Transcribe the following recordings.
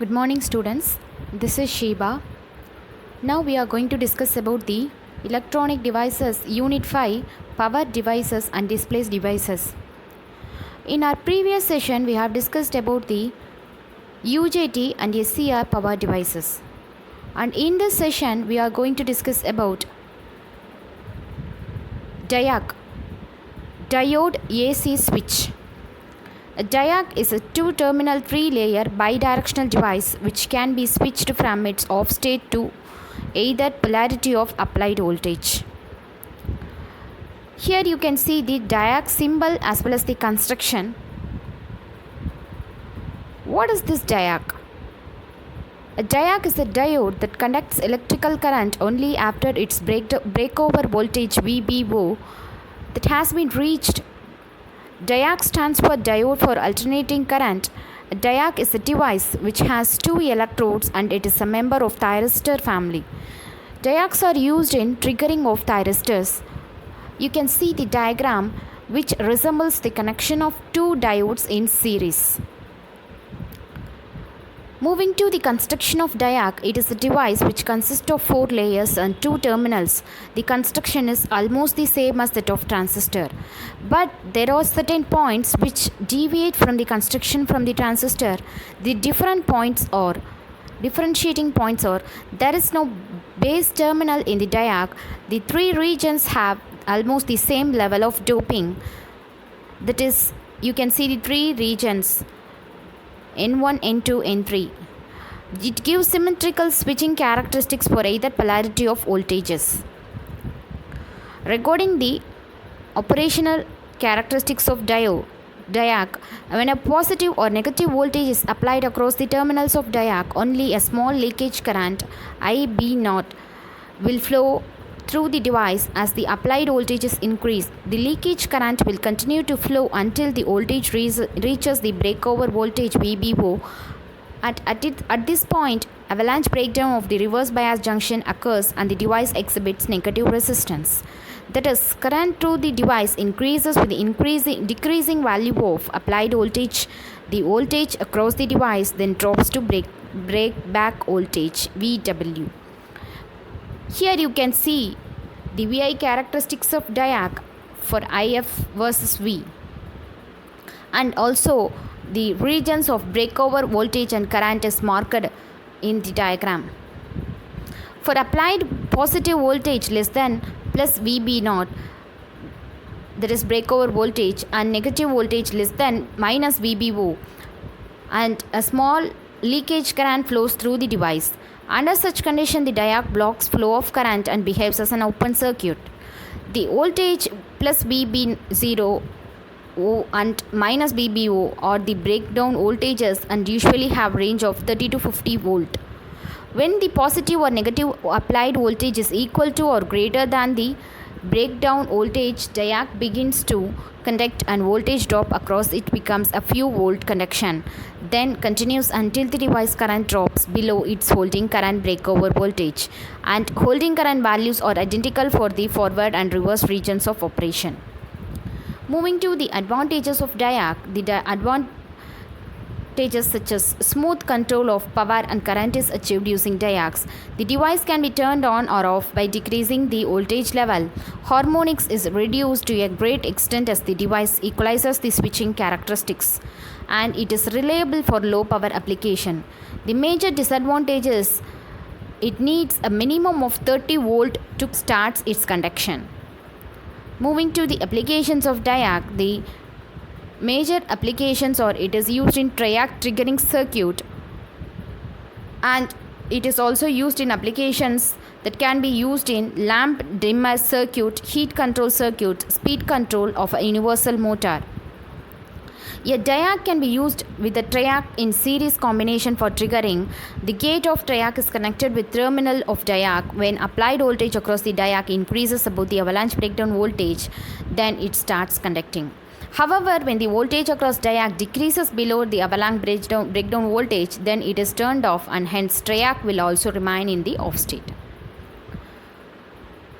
Good morning students, this is Sheba. Now we are going to discuss about the electronic devices unit 5 power devices and display devices. In our previous session we have discussed about the UJT and SCR power devices, and in this session we are going to discuss about DIAC, diode AC switch. A DIAC is a two-terminal three-layer bidirectional device which can be switched from its off state to either polarity of applied voltage. Here you can see the DIAC symbol as well as the construction. What is this DIAC? A DIAC is a diode that conducts electrical current only after its breakover voltage VBO that has been reached. DIAC stands for diode for alternating current. A DIAC is a device which has two electrodes and it is a member of thyristor family. DIACs are used in triggering of thyristors. You can see the diagram which resembles the connection of two diodes in series. Moving to the construction of DIAC, it is a device which consists of 4 layers and 2 terminals. The construction is almost the same as that of transistor, but there are certain points which deviate from the construction from the transistor. The differentiating points are there is no base terminal in the DIAC. The 3 regions have almost the same level of doping. That is, you can see the 3 regions N1, N2, N3. It gives symmetrical switching characteristics for either polarity of voltages. Regarding the operational characteristics of DIAC, when a positive or negative voltage is applied across the terminals of DIAC, only a small leakage current IB0 will flow through the device. As the applied voltages increase, the leakage current will continue to flow until the voltage reaches the breakover voltage VBO. At this point, avalanche breakdown of the reverse bias junction occurs and the device exhibits negative resistance. That is, current through the device increases with the decreasing value of applied voltage. The voltage across the device then drops to breakback voltage VW. Here you can see the VI characteristics of DIAC for IF versus V, and also the regions of breakover voltage and current is marked in the diagram. For applied positive voltage less than plus VB0, that is breakover voltage, and negative voltage less than minus VBO, and a small leakage current flows through the device. Under such condition, the DIAC blocks flow of current and behaves as an open circuit. The voltage plus VB0 and minus VBO are the breakdown voltages and usually have range of 30 to 50 volt. When the positive or negative applied voltage is equal to or greater than the breakdown voltage, DIAC begins to conduct and voltage drop across it becomes a few volt conduction, then continues until the device current drops below its holding current breakover voltage, and holding current values are identical for the forward and reverse regions of operation. Moving to the advantages of DIAC, the advantages such as smooth control of power and current is achieved using DIACs. The device can be turned on or off by decreasing the voltage level. Harmonics is reduced to a great extent as the device equalizes the switching characteristics, and it is reliable for low power application. The major disadvantage is it needs a minimum of 30 volt to start its conduction. Moving to the applications of DIAC, the major applications are it is used in triac triggering circuit, and it is also used in applications that can be used in lamp dimmer circuit, heat control circuit, speed control of a universal motor. A DIAC can be used with a triac in series combination for triggering. The gate of triac is connected with terminal of DIAC. When applied voltage across the DIAC increases above the avalanche breakdown voltage, then it starts conducting. However, when the voltage across DIAC decreases below the avalanche breakdown voltage, then it is turned off, and hence triac will also remain in the off state.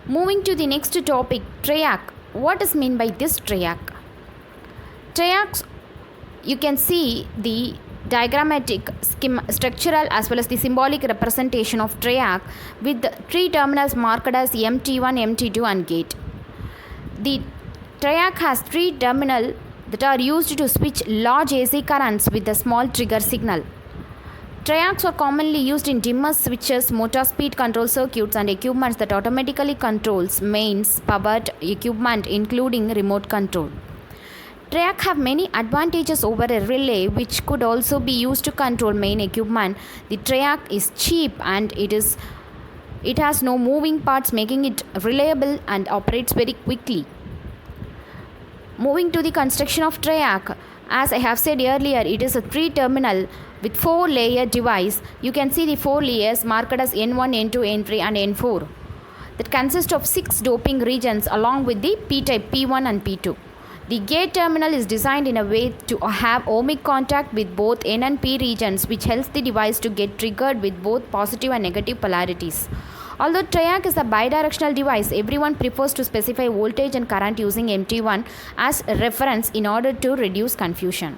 Moving to the next topic, triac. What is meant by this triac? Triacs, you can see the diagrammatic, structural as well as the symbolic representation of triac with the three terminals marked as MT1, MT2 and gate. The triac has three terminals that are used to switch large AC currents with a small trigger signal. Triacs are commonly used in dimmer switches, motor speed control circuits and equipments that automatically controls mains powered equipment including remote control. Triac have many advantages over a relay which could also be used to control main equipment. The triac is cheap and it has no moving parts, making it reliable and operates very quickly. Moving to the construction of triac, as I have said earlier, it is a 3-terminal with 4-layer device. You can see the 4 layers marked as N1, N2, N3 and N4 that consist of 6 doping regions along with the P-type P1 and P2. The gate terminal is designed in a way to have ohmic contact with both N and P regions, which helps the device to get triggered with both positive and negative polarities. Although triac is a bidirectional device, everyone prefers to specify voltage and current using MT1 as a reference in order to reduce confusion.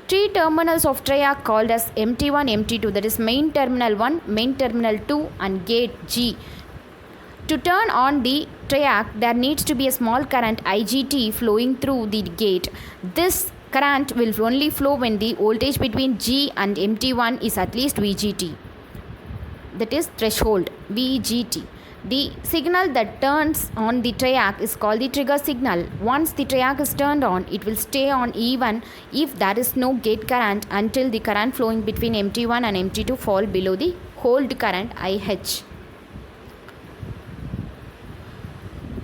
3 terminals of triac called as MT1, MT2, that is main terminal 1, main terminal 2 and gate G. To turn on the triac, there needs to be a small current IGT flowing through the gate. This current will only flow when the voltage between G and MT1 is at least VGT. That is threshold, VGT. The signal that turns on the triac is called the trigger signal. Once the triac is turned on, it will stay on even if there is no gate current until the current flowing between MT1 and MT2 fall below the hold current IH.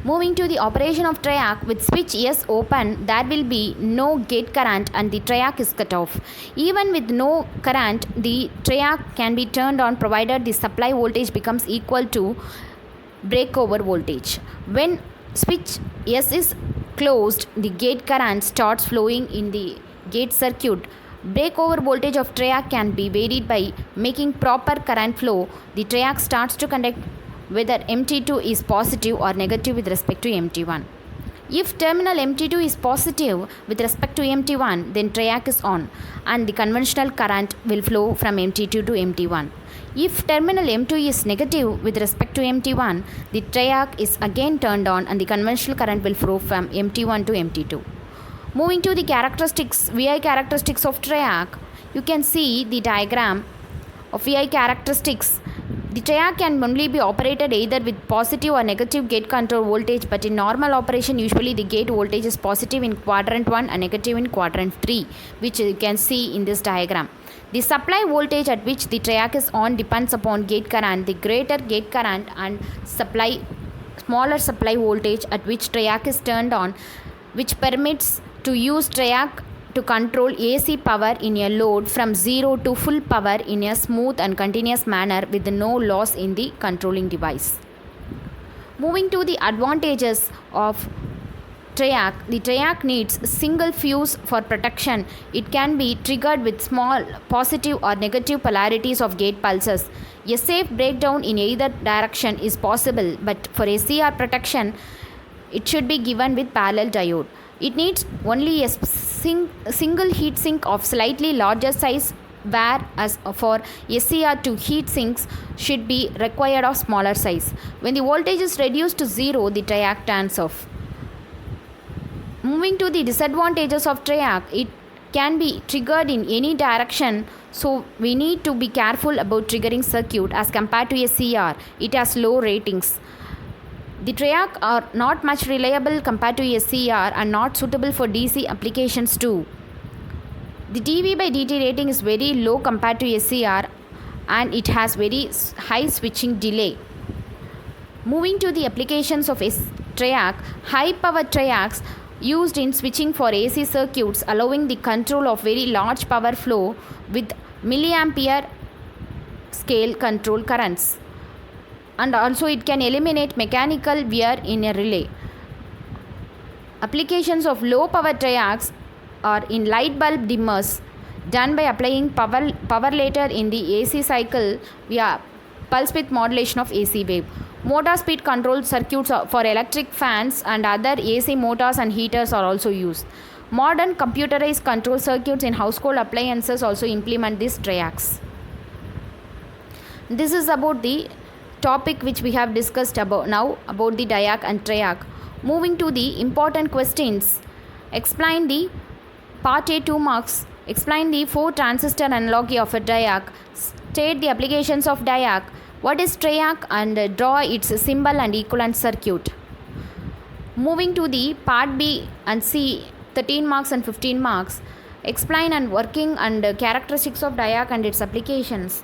Moving to the operation of triac, with switch S open, there will be no gate current and the triac is cut off. Even with no current, the triac can be turned on provided the supply voltage becomes equal to breakover voltage. When switch S is closed, the gate current starts flowing in the gate circuit. Breakover voltage of triac can be varied by making proper current flow. The triac starts to conduct whether MT2 is positive or negative with respect to MT1. If terminal MT2 is positive with respect to MT1, then triac is on and the conventional current will flow from MT2 to MT1. If terminal M2 is negative with respect to MT1, the triac is again turned on and the conventional current will flow from MT1 to MT2. Moving to the characteristics, VI characteristics of triac, you can see the diagram of VI characteristics. The triac can only be operated either with positive or negative gate control voltage, but in normal operation usually the gate voltage is positive in quadrant 1 and negative in quadrant 3, which you can see in this diagram. The supply voltage at which the triac is on depends upon gate current. The greater gate current and smaller supply voltage at which triac is turned on, which permits to use triac to control AC power in a load from 0 to full power in a smooth and continuous manner with no loss in the controlling device. Moving to the advantages of triac, the triac needs single fuse for protection. It can be triggered with small positive or negative polarities of gate pulses. A safe breakdown in either direction is possible, but for SCR protection, it should be given with parallel diode. It needs only a single heatsink of slightly larger size, whereas for SCR to heat sinks should be required of smaller size. When the voltage is reduced to 0, the triac turns off. Moving to the disadvantages of triac, it can be triggered in any direction, so we need to be careful about triggering circuit as compared to SCR. It has low ratings. The triac are not much reliable compared to SCR and not suitable for DC applications too. The dV by dt rating is very low compared to SCR and it has very high switching delay. Moving to the applications of triac, high power triacs used in switching for AC circuits, allowing the control of very large power flow with milliampere scale control currents. And also it can eliminate mechanical wear in a relay. Applications of low power triacs are in light bulb dimmers done by applying power later in the AC cycle via pulse width modulation of AC wave. Motor speed control circuits for electric fans and other AC motors and heaters are also used. Modern computerized control circuits in household appliances also implement these triacs. This is about the topic which we have discussed about now about the diac and triac. Moving to the important questions. Explain the part A 2 marks. Explain the 4 transistor analogy of a diac. State the applications of diac. What is triac and draw its symbol and equivalent circuit. Moving to the part B and C 13 marks and 15 marks. Explain and working and characteristics of diac and its applications.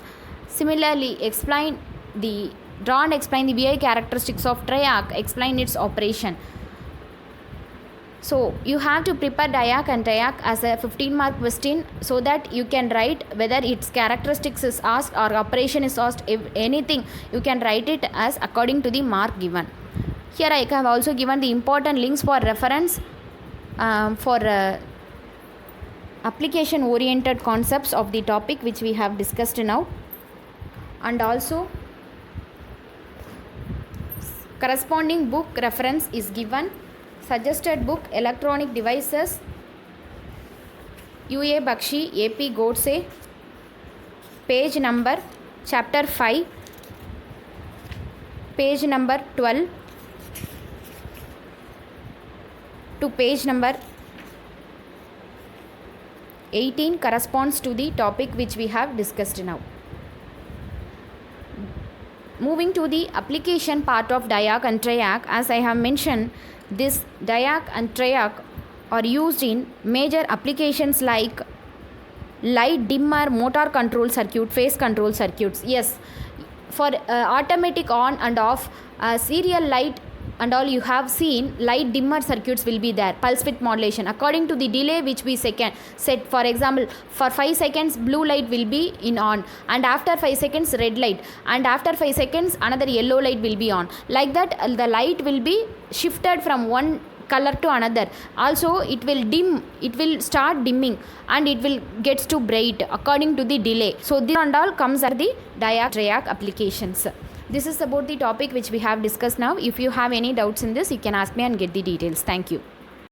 Similarly, explain the VI characteristics of triac, explain its operation. So you have to prepare diac and triac as a 15-mark question so that you can write whether its characteristics is asked or operation is asked. If anything, you can write it as according to the mark given. Here I have also given the important links for reference for application oriented concepts of the topic which we have discussed now, and also corresponding book reference is given. Suggested book Electronic Devices, U.A. Bakshi, A.P. Godse, page number chapter 5, page number 12 to page number 18 corresponds to the topic which we have discussed now. Moving to the application part of diac and triac, as I have mentioned, this diac and triac are used in major applications like light dimmer, motor control circuit, phase control circuits. Yes, for automatic on and off, serial light and all, you have seen light dimmer circuits will be there, pulse width modulation according to the delay which we set. For example, for 5 seconds blue light will be in on, and after 5 seconds red light, and after 5 seconds another yellow light will be on. Like that, the light will be shifted from one color to another. Also it will dim, it will start dimming and it will gets to bright according to the delay. So this and all comes at the diac triac applications. This is about the topic which we have discussed now. If you have any doubts in this, you can ask me and get the details. Thank you.